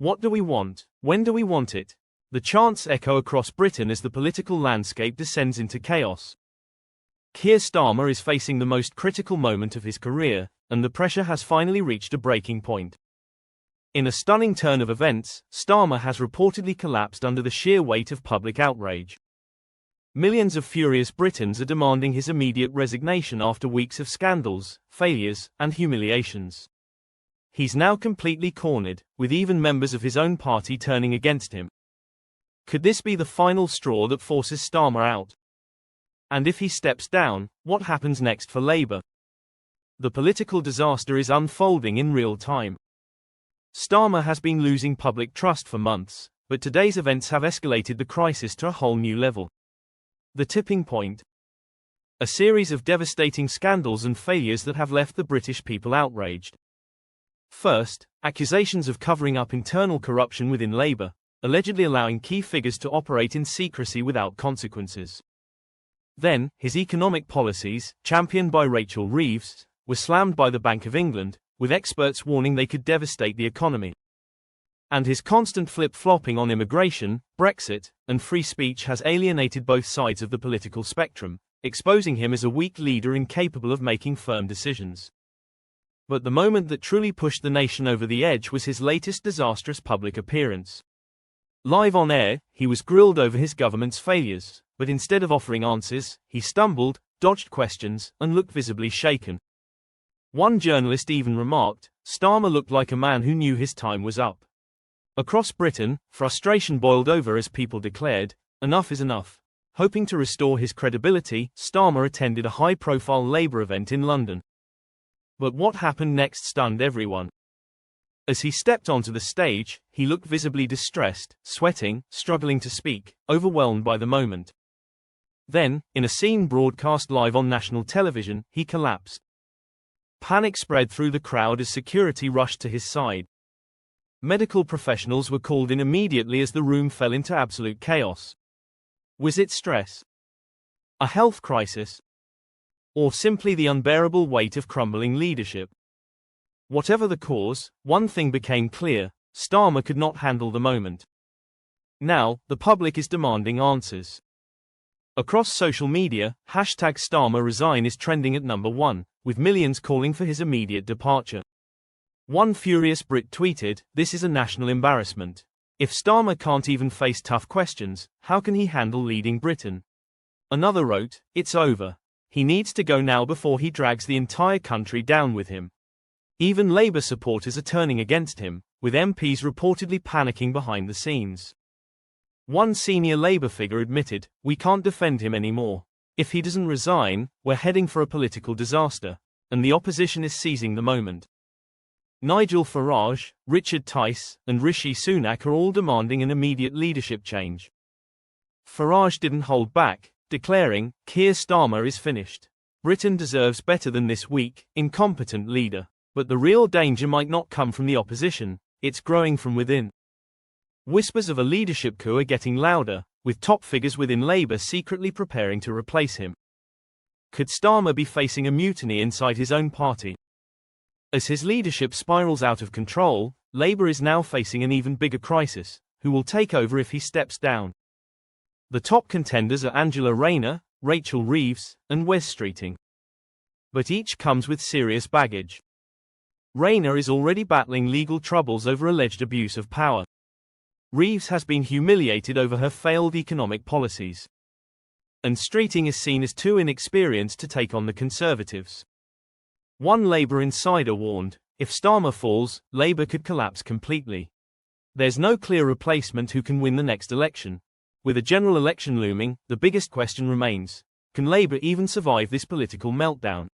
What do we want? When do we want it? The chants echo across Britain as the political landscape descends into chaos. Keir Starmer is facing the most critical moment of his career, and the pressure has finally reached a breaking point. In a stunning turn of events, Starmer has reportedly collapsed under the sheer weight of public outrage. Millions of furious Britons are demanding his immediate resignation after weeks of scandals, failures, and humiliations. He's now completely cornered, with even members of his own party turning against him. Could this be the final straw that forces Starmer out? And if he steps down, what happens next for Labour? The political disaster is unfolding in real time. Starmer has been losing public trust for months, but today's events have escalated the crisis to a whole new level. The tipping point. A series of devastating scandals and failures that have left the British people outraged. First, accusations of covering up internal corruption within Labour, allegedly allowing key figures to operate in secrecy without consequences. Then, his economic policies, championed by Rachel Reeves, were slammed by the Bank of England, with experts warning they could devastate the economy. And his constant flip-flopping on immigration, Brexit, and free speech has alienated both sides of the political spectrum, exposing him as a weak leader incapable of making firm decisions. But the moment that truly pushed the nation over the edge was his latest disastrous public appearance. Live on air, he was grilled over his government's failures, but instead of offering answers, he stumbled, dodged questions, and looked visibly shaken. One journalist even remarked, Starmer looked like a man who knew his time was up. Across Britain, frustration boiled over as people declared, enough is enough. Hoping to restore his credibility, Starmer attended a high-profile Labour event in London. But what happened next stunned everyone. As he stepped onto the stage, he looked visibly distressed, sweating, struggling to speak, overwhelmed by the moment. Then, in a scene broadcast live on national television, he collapsed. Panic spread through the crowd as security rushed to his side. Medical professionals were called in immediately as the room fell into absolute chaos. Was it stress? A health crisis? Or simply the unbearable weight of crumbling leadership? Whatever the cause, one thing became clear: Starmer could not handle the moment. Now, the public is demanding answers. Across social media, #StarmerResign is trending at number 1, with millions calling for his immediate departure. One furious Brit tweeted, "This is a national embarrassment. If Starmer can't even face tough questions, how can he handle leading Britain?" Another wrote, "It's over. He needs to go now before he drags the entire country down with him." Even Labour supporters are turning against him, with MPs reportedly panicking behind the scenes. One senior Labour figure admitted, "We can't defend him anymore. If he doesn't resign, we're heading for a political disaster, and the opposition is seizing the moment." Nigel Farage, Richard Tice, and Rishi Sunak are all demanding an immediate leadership change. Farage didn't hold back, declaring, "Keir Starmer is finished. Britain deserves better than this weak, incompetent leader." But the real danger might not come from the opposition, it's growing from within. Whispers of a leadership coup are getting louder, with top figures within Labour secretly preparing to replace him. Could Starmer be facing a mutiny inside his own party? As his leadership spirals out of control, Labour is now facing an even bigger crisis: who will take over if he steps down? The top contenders are Angela Rayner, Rachel Reeves, and Wes Streeting. But each comes with serious baggage. Rayner is already battling legal troubles over alleged abuse of power. Reeves has been humiliated over her failed economic policies. And Streeting is seen as too inexperienced to take on the Conservatives. One Labour insider warned, if Starmer falls, Labour could collapse completely. There's no clear replacement who can win the next election. With a general election looming, the biggest question remains: can Labour even survive this political meltdown?